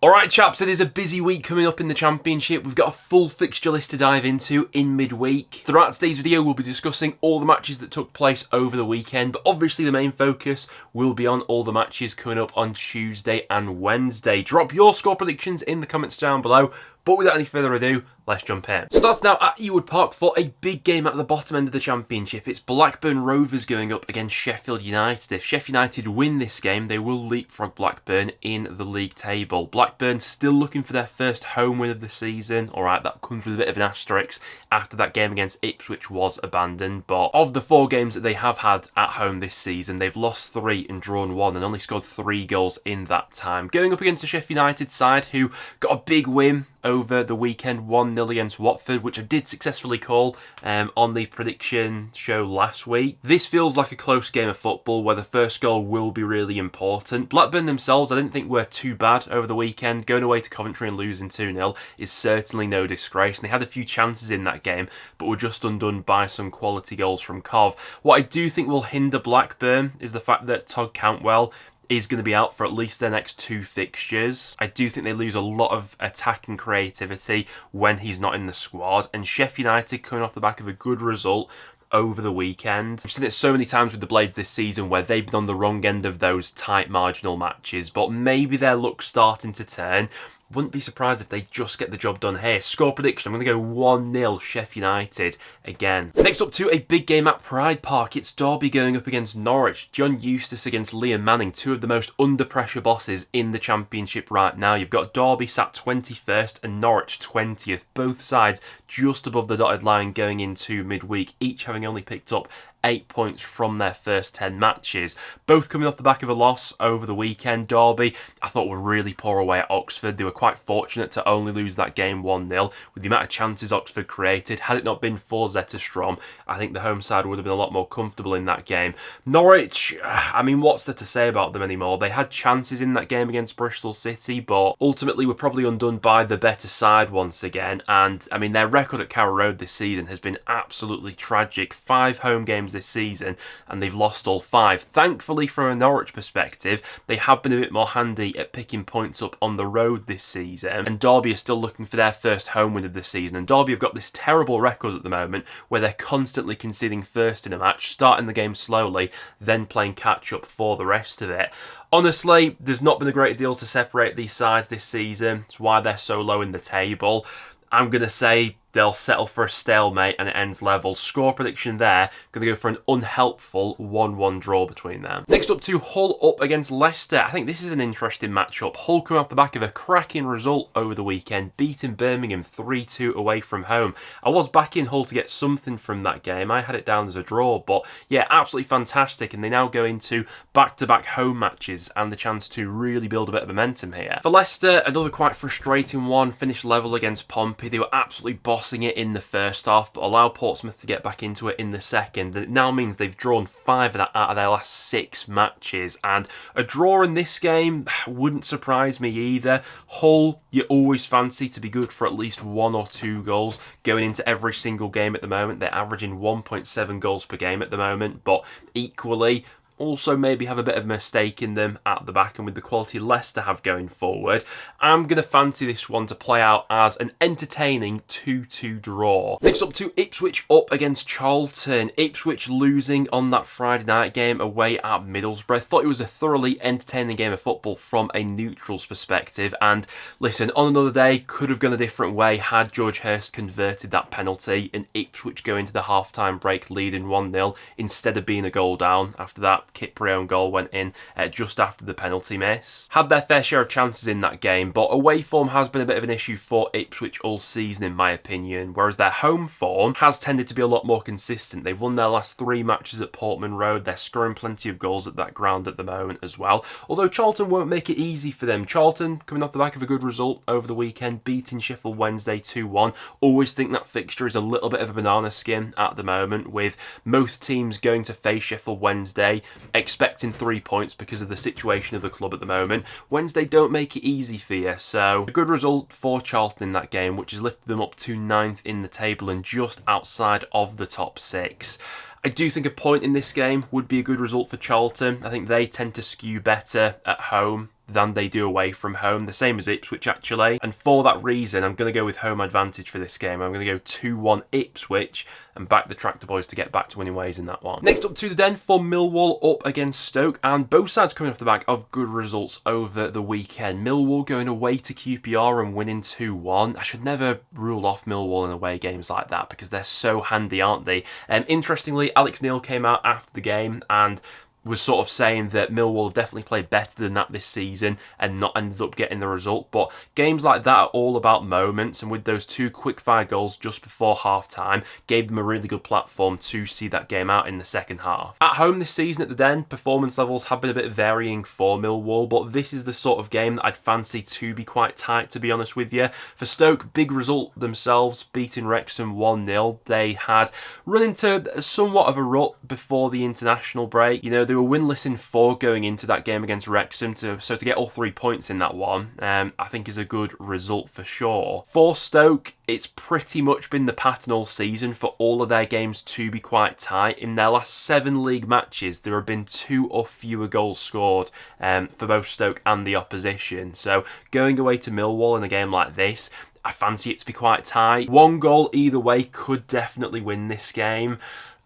Alright chaps, it is a busy week coming up in the Championship. We've got a full fixture list to dive into in midweek. Throughout today's video we'll be discussing all the matches that took place over the weekend, but obviously the main focus will be on all the matches coming up on Tuesday and Wednesday. Drop your score predictions in the comments down below, but without any further ado, let's jump in. Starts now at Ewood Park for a big game at the bottom end of the Championship. It's Blackburn Rovers going up against Sheffield United. If Sheff United win this game, they will leapfrog Blackburn in the league table. Blackburn still looking for their first home win of the season. Alright, that comes with a bit of an asterisk after that game against Ipswich was abandoned. But of the 4 games that they have had at home this season, they've lost 3 and drawn 1 and only scored 3 goals in that time. Going up against the Sheff United side who got a big win over the weekend, 1-0 against Watford, which I did successfully call on the prediction show last week. This feels like a close game of football where the first goal will be really important. Blackburn themselves I didn't think were too bad over the weekend. Going away to Coventry and losing 2-0 is certainly no disgrace, and they had a few chances in that game but were just undone by some quality goals from Cov. What I do think will hinder Blackburn is the fact that Todd Cantwell is going to be out for at least their next 2 fixtures. I do think they lose a lot of attacking creativity when he's not in the squad, and Sheff United coming off the back of a good result over the weekend. I've seen it so many times with the Blades this season where they've been on the wrong end of those tight marginal matches, but maybe their luck's starting to turn. Wouldn't be surprised if they just get the job done here. Score prediction, I'm going to go 1-0 Sheff United again. Next up to a big game at Pride Park. It's Derby going up against Norwich. John Eustace against Liam Manning, 2 of the most under pressure bosses in the Championship right now. You've got Derby sat 21st and Norwich 20th. Both sides just above the dotted line going into midweek, each having only picked up 8 points from their first 10 matches. Both coming off the back of a loss over the weekend. Derby, I thought, were really poor away at Oxford. They were quite fortunate to only lose that game 1-0 with the amount of chances Oxford created. Had it not been for Zetterstrom, I think the home side would have been a lot more comfortable in that game. Norwich, I mean, what's there to say about them anymore? They had chances in that game against Bristol City, but ultimately were probably undone by the better side once again. And I mean, their record at Carrow Road this season has been absolutely tragic. 5 home games this season and they've lost all 5. Thankfully, from a Norwich perspective, they have been a bit more handy at picking points up on the road this season, and Derby are still looking for their first home win of the season. And Derby have got this terrible record at the moment where they're constantly conceding first in a match, starting the game slowly, then playing catch up for the rest of it. Honestly, there's not been a great deal to separate these sides this season. It's why they're so low in the table. I'm going to say they'll settle for a stalemate and it ends level. Score prediction there, going to go for an unhelpful 1-1 draw between them. Next up to Hull up against Leicester. I think this is an interesting matchup. Hull coming off the back of a cracking result over the weekend, beating Birmingham 3-2 away from home. I was backing Hull to get something from that game. I had it down as a draw, but yeah, absolutely fantastic. And they now go into back-to-back home matches and the chance to really build a bit of momentum here. For Leicester, another quite frustrating one. Finished level against Pompey. They were absolutely bossing it in the first half, but allowed Portsmouth to get back into it in the second. And it now means they've drawn 5 of that out of their last 6 matches. And a draw in this game wouldn't surprise me either. Hull, you always fancy to be good for at least 1 or 2 goals going into every single game at the moment. They're averaging 1.7 goals per game at the moment, but equally also maybe have a bit of a mistake in them at the back, and with the quality Leicester have going forward, I'm going to fancy this one to play out as an entertaining 2-2 draw. Next up to Ipswich up against Charlton. Ipswich losing on that Friday night game away at Middlesbrough. I thought it was a thoroughly entertaining game of football from a neutral's perspective, and listen, on another day could have gone a different way had George Hurst converted that penalty and Ipswich going to the half-time break leading 1-0 instead of being a goal down after that Kipri own goal went in just after the penalty miss. Had their fair share of chances in that game, but away form has been a bit of an issue for Ipswich all season in my opinion, whereas their home form has tended to be a lot more consistent. They've won their last 3 matches at Portman Road. They're scoring plenty of goals at that ground at the moment as well, although Charlton won't make it easy for them. Charlton coming off the back of a good result over the weekend, beating Sheffield Wednesday 2-1. Always think that fixture is a little bit of a banana skin at the moment, with most teams going to face Sheffield Wednesday expecting 3 points because of the situation of the club at the moment. Wednesday don't make it easy for you, so a good result for Charlton in that game, which has lifted them up to 9th in the table and just outside of the top 6. I do think a point in this game would be a good result for Charlton. I think they tend to skew better at home than they do away from home, the same as Ipswich actually, and for that reason I'm going to go with home advantage for this game. I'm going to go 2-1 Ipswich and back the Tractor Boys to get back to winning ways in that one. Next up to the Den for Millwall up against Stoke, and both sides coming off the back of good results over the weekend. Millwall going away to QPR and winning 2-1. I should never rule off Millwall in away games like that because they're so handy, aren't they? Interestingly, Alex Neil came out after the game and was sort of saying that Millwall have definitely played better than that this season and not ended up getting the result. But games like that are all about moments, and with those two quick-fire goals just before half-time, gave them a really good platform to see that game out in the second half. At home this season at the Den, performance levels have been a bit varying for Millwall, but this is the sort of game that I'd fancy to be quite tight, to be honest with you. For Stoke, big result themselves, beating Wrexham 1-0. They had run into somewhat of a rut before the international break. You know, they were winless in 4 going into that game against Wrexham, so to get all 3 points in that one, I think is a good result for sure. For Stoke, it's pretty much been the pattern all season for all of their games to be quite tight. In their last 7 league matches, there have been 2 or fewer goals scored for both Stoke and the opposition. So going away to Millwall in a game like this, I fancy it to be quite tight. 1 goal either way could definitely win this game.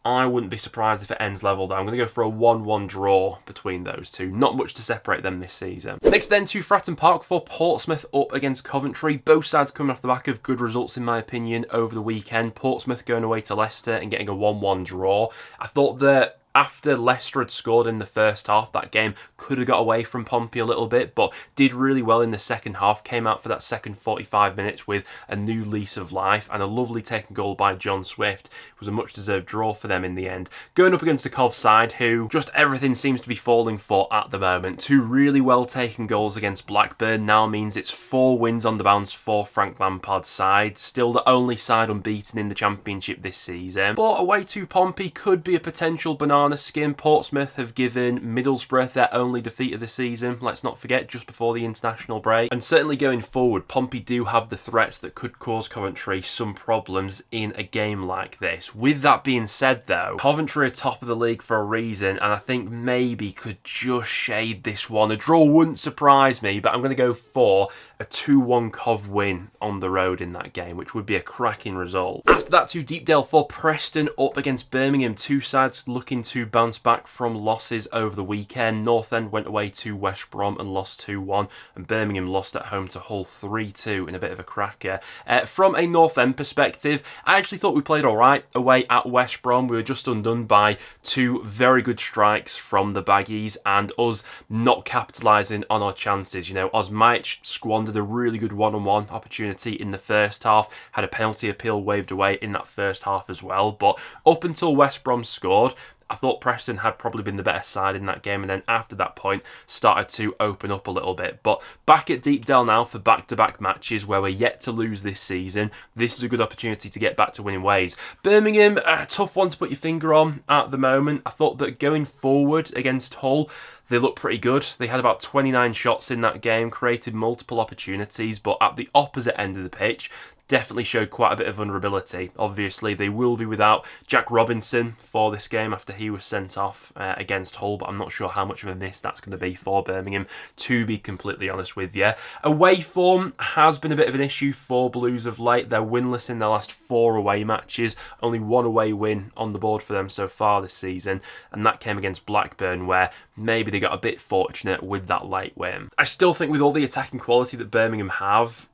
I wouldn't be surprised if it ends level though. I'm going to go for a 1-1 draw between those two. Not much to separate them this season. Next then to Fratton Park for Portsmouth up against Coventry. Both sides coming off the back of good results in my opinion over the weekend. Portsmouth going away to Leicester and getting a 1-1 draw. I thought that after Leicester had scored in the first half, that game could have got away from Pompey a little bit, but did really well in the second half, came out for that second 45 minutes with a new lease of life, and a lovely taken goal by John Swift. It was a much-deserved draw for them in the end. Going up against the Cov side, who just everything seems to be falling for at the moment. 2 really well-taken goals against Blackburn now means it's 4 wins on the bounce for Frank Lampard's side. Still the only side unbeaten in the Championship this season. But away to Pompey could be a potential banana skin. Portsmouth have given Middlesbrough their only defeat of the season, let's not forget, just before the international break. And certainly going forward, Pompey do have the threats that could cause Coventry some problems in a game like this. With that being said though, Coventry are top of the league for a reason, and I think maybe could just shade this one. A draw wouldn't surprise me, but I'm going to go for a 2-1 Cov win on the road in that game, which would be a cracking result. After that, to Deepdale for Preston up against Birmingham. 2 sides looking to bounce back from losses over the weekend. North End went away to West Brom and lost 2-1, and Birmingham lost at home to Hull 3-2 in a bit of a cracker. From a North End perspective, I actually thought we played alright away at West Brom. We were just undone by 2 very good strikes from the Baggies and us not capitalising on our chances. You know, Osmajic squandered a really good one-on-one opportunity in the first half, had a penalty appeal waved away in that first half as well, but up until West Brom scored, I thought Preston had probably been the better side in that game, and then after that point started to open up a little bit. But back at Deepdale now for back-to-back matches where we're yet to lose this season. This is a good opportunity to get back to winning ways. Birmingham, a tough one to put your finger on at the moment. I thought that going forward against Hull, they looked pretty good. They had about 29 shots in that game, created multiple opportunities, but at the opposite end of the pitch, definitely showed quite a bit of vulnerability. Obviously, they will be without Jack Robinson for this game after he was sent off against Hull, but I'm not sure how much of a miss that's going to be for Birmingham, to be completely honest with you. Away form has been a bit of an issue for Blues of late. They're winless in their last 4 away matches, only 1 away win on the board for them so far this season, and that came against Blackburn, where maybe they got a bit fortunate with that late win. I still think with all the attacking quality that Birmingham have,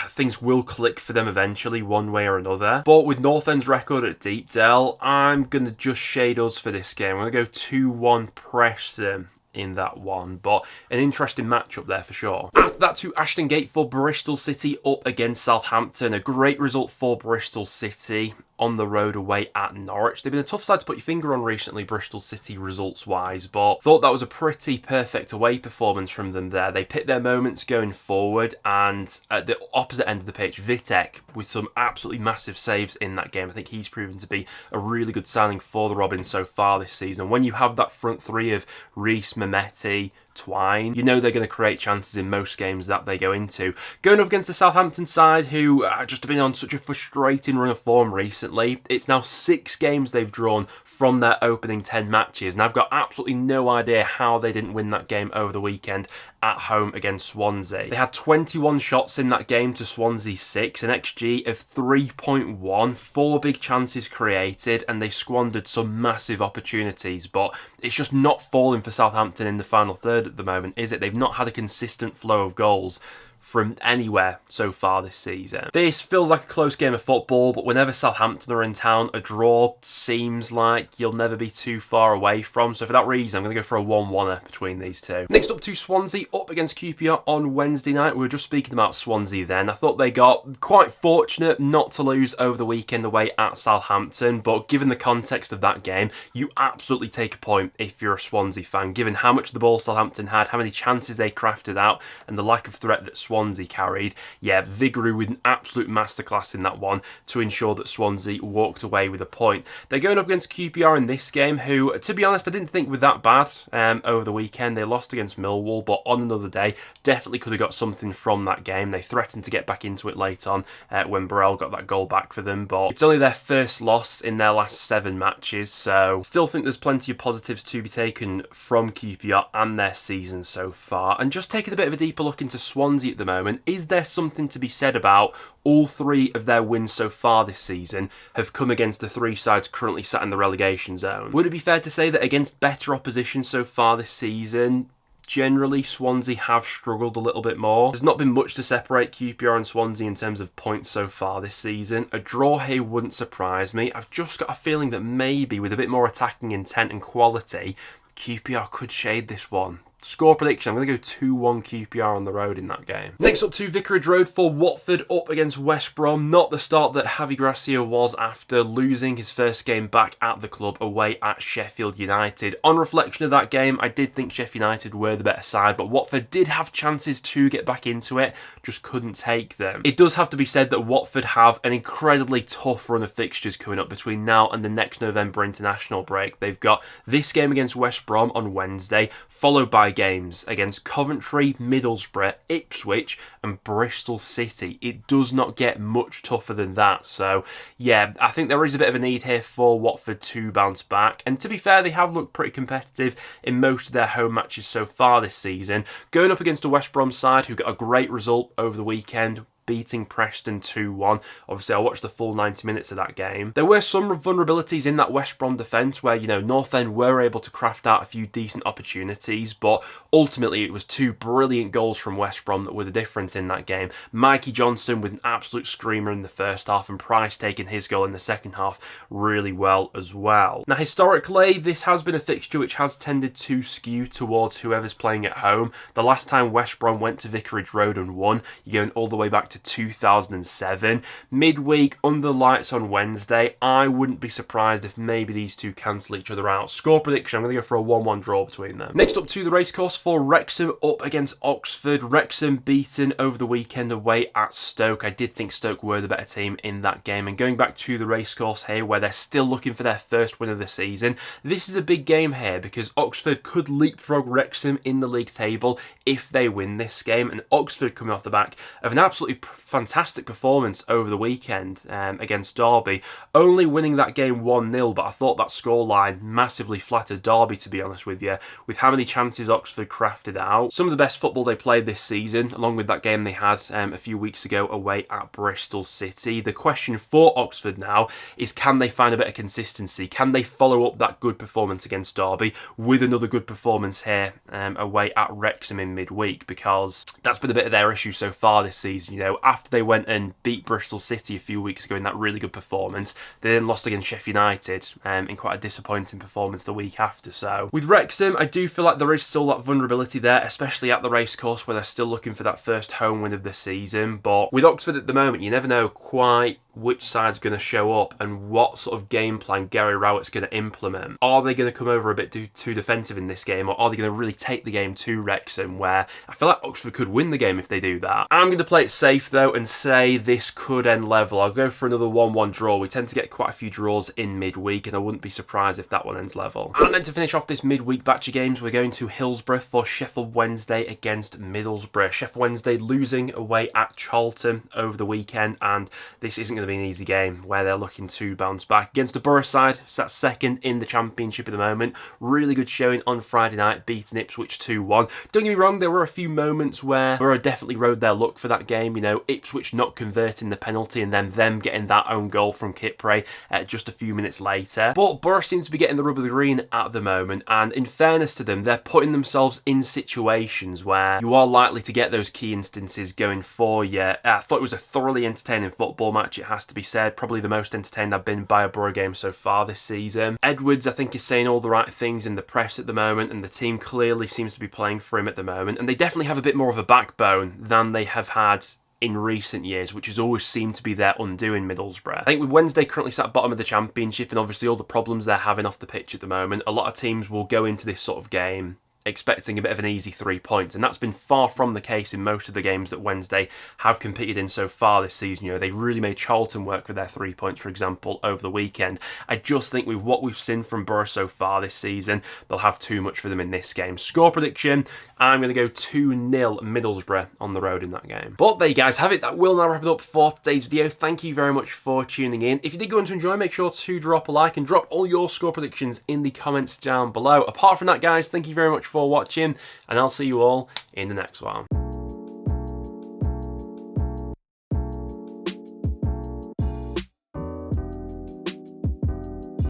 things will click for them eventually, one way or another. But with North End's record at Deepdale, I'm going to just shade us for this game. I'm going to go 2-1 Preston in that one, but an interesting matchup there for sure. After that, to Ashton Gate for Bristol City up against Southampton. A great result for Bristol City on the road away at Norwich. They've been a tough side to put your finger on recently, Bristol City results-wise, but thought that was a pretty perfect away performance from them there. They picked their moments going forward, and at the opposite end of the pitch, Vitek with some absolutely massive saves in that game. I think he's proven to be a really good signing for the Robins so far this season. And when you have that front 3 of Reece, Mehmeti, intertwine. You know they're going to create chances in most games that they go into. Going up against the Southampton side, who just have been on such a frustrating run of form recently. It's now 6 games they've drawn from their opening 10 matches, and I've got absolutely no idea how they didn't win that game over the weekend at home against Swansea. They had 21 shots in that game to Swansea's 6, an XG of 3.1, 4 big chances created, and they squandered some massive opportunities, but it's just not falling for Southampton in the final third at the moment, is it? They've not had a consistent flow of goals from anywhere so far this season. This feels like a close game of football, but whenever Southampton are in town, a draw seems like you'll never be too far away from. So for that reason, I'm going to go for a 1-1er between these two. Next up to Swansea, up against QPR on Wednesday night. We were just speaking about Swansea then. I thought they got quite fortunate not to lose over the weekend away at Southampton, but given the context of that game, you absolutely take a point if you're a Swansea fan, given how much the ball Southampton had, how many chances they crafted out, and the lack of threat that Swansea carried. Yeah, Vigouroux with an absolute masterclass in that one to ensure that Swansea walked away with a point. They're going up against QPR in this game, who, to be honest, I didn't think were that bad over the weekend. They lost against Millwall, but on another day, definitely could have got something from that game. They threatened to get back into it late on when Boro got that goal back for them, but it's only their first loss in their last 7 matches, so still think there's plenty of positives to be taken from QPR and their season so far. And just taking a bit of a deeper look into Swansea at the moment, is there something to be said about all 3 of their wins so far this season have come against the 3 sides currently sat in the relegation zone? Would it be fair to say that against better opposition so far this season, generally Swansea have struggled a little bit more? There's not been much to separate QPR and Swansea in terms of points so far this season. A draw here wouldn't surprise me. I've just got a feeling that maybe with a bit more attacking intent and quality, QPR could shade this one. Score prediction, I'm going to go 2-1 QPR on the road in that game. Next up to Vicarage Road for Watford up against West Brom. Not the start that Javi Gracia was after losing his first game back at the club away at Sheffield United. On reflection of that game, I did think Sheff United were the better side, but Watford did have chances to get back into it, just couldn't take them. It does have to be said that Watford have an incredibly tough run of fixtures coming up between now and the next November international break. They've got this game against West Brom on Wednesday, followed by games against Coventry, Middlesbrough, Ipswich and Bristol City. It does not get much tougher than that. So yeah, I think there is a bit of a need here for Watford to bounce back. And to be fair, they have looked pretty competitive in most of their home matches so far this season. Going up against a West Brom side who got a great result over the weekend, beating Preston 2-1. Obviously, I watched the full 90 minutes of that game. There were some vulnerabilities in that West Brom defence where, North End were able to craft out a few decent opportunities, but ultimately it was 2 brilliant goals from West Brom that were the difference in that game. Mikey Johnston with an absolute screamer in the first half, and Price taking his goal in the second half really well as well. Now, historically, this has been a fixture which has tended to skew towards whoever's playing at home. The last time West Brom went to Vicarage Road and won, you're going all the way back to 2007. Midweek, under the lights on Wednesday, I wouldn't be surprised if maybe these two cancel each other out. Score prediction, I'm going to go for a 1-1 draw between them. Next up to the racecourse for Wrexham up against Oxford. Wrexham beaten over the weekend away at Stoke. I did think Stoke were the better team in that game. And going back to the racecourse here, where they're still looking for their first win of the season, this is a big game here because Oxford could leapfrog Wrexham in the league table if they win this game. And Oxford coming off the back of an absolutely fantastic performance over the weekend against Derby, only winning that game 1-0, but I thought that scoreline massively flattered Derby, to be honest with you, with how many chances Oxford crafted out. Some of the best football they played this season, along with that game they had a few weeks ago away at Bristol City. The question for Oxford now is, can they find a bit of consistency? Can they follow up that good performance against Derby with another good performance here away at Wrexham in midweek? Because that's been a bit of their issue so far this season. After they went and beat Bristol City a few weeks ago in that really good performance, they then lost against Sheff United in quite a disappointing performance the week after. So with Wrexham, I do feel like there is still that vulnerability there, especially at the racecourse where they're still looking for that first home win of the season. But with Oxford at the moment, you never know quite which side's going to show up and what sort of game plan Gary Rowett's going to implement. Are they going to come over a bit too defensive in this game, or are they going to really take the game to Wrexham, where I feel like Oxford could win the game if they do that? I'm going to play it safe though and say this could end level. I'll go for another 1-1 draw. We tend to get quite a few draws in midweek, and I wouldn't be surprised if that one ends level. And then to finish off this midweek batch of games, we're going to Hillsborough for Sheffield Wednesday against Middlesbrough. Sheffield Wednesday losing away at Charlton over the weekend, and this isn't going to be an easy game where they're looking to bounce back against the Boro side, sat second in the Championship at the moment. Really good showing on Friday night, beating Ipswich 2-1. Don't get me wrong, there were a few moments where Boro definitely rode their luck for that game. You know, Ipswich not converting the penalty and then them getting that own goal from Kipre just a few minutes later. But Boro seems to be getting the rub of the green at the moment, and in fairness to them, they're putting themselves in situations where you are likely to get those key instances going for you. I thought it was a thoroughly entertaining football match, it has to be said. Probably the most entertained I've been by a Boro game so far this season. Edwards, I think, is saying all the right things in the press at the moment, and the team clearly seems to be playing for him at the moment, and they definitely have a bit more of a backbone than they have had in recent years, which has always seemed to be their undoing, Middlesbrough. I think with Wednesday currently sat bottom of the Championship and obviously all the problems they're having off the pitch at the moment, a lot of teams will go into this sort of game expecting a bit of an easy 3 points, and that's been far from the case in most of the games that Wednesday have competed in so far this season. You know, they really made Charlton work for their 3 points, for example, over the weekend. I just think with what we've seen from Boro so far this season, they'll have too much for them in this game. Score prediction, I'm going to go 2-0 Middlesbrough on the road in that game. But there you guys have it. That will now wrap it up for today's video. Thank you very much for tuning in. If you did go on to enjoy, make sure to drop a like and drop all your score predictions in the comments down below. Apart from that, guys, thank you very much for watching, and I'll see you all in the next one.